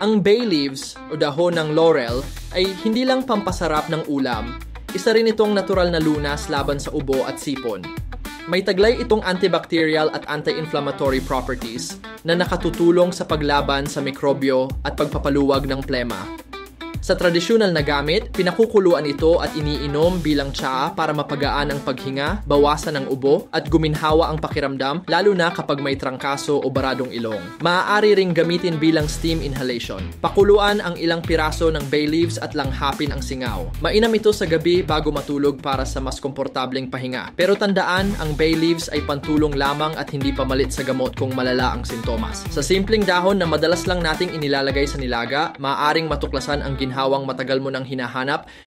Ang bay leaves o dahon ng laurel ay hindi lang pampasarap ng ulam, isa rin itong natural na lunas laban sa ubo at sipon. May taglay itong antibacterial at anti-inflammatory properties na nakatutulong sa paglaban sa mikrobyo at pagpapaluwag ng plema. Sa tradisyonal na gamit, pinakukuluan ito at iniinom bilang tsaa para mapagaan ang paghinga, bawasan ang ubo, at guminhawa ang pakiramdam lalo na kapag may trangkaso o baradong ilong. Maaari ring gamitin bilang steam inhalation. Pakuluan ang ilang piraso ng bay leaves at langhapin ang singaw. Mainam ito sa gabi bago matulog para sa mas komportableng pahinga. Pero tandaan, ang bay leaves ay pantulong lamang at hindi pamalit sa gamot kung malala ang sintomas. Sa simpleng dahon na madalas lang nating inilalagay sa nilaga, maaaring matuklasan ang ginhawang matagal mo nang hinahanap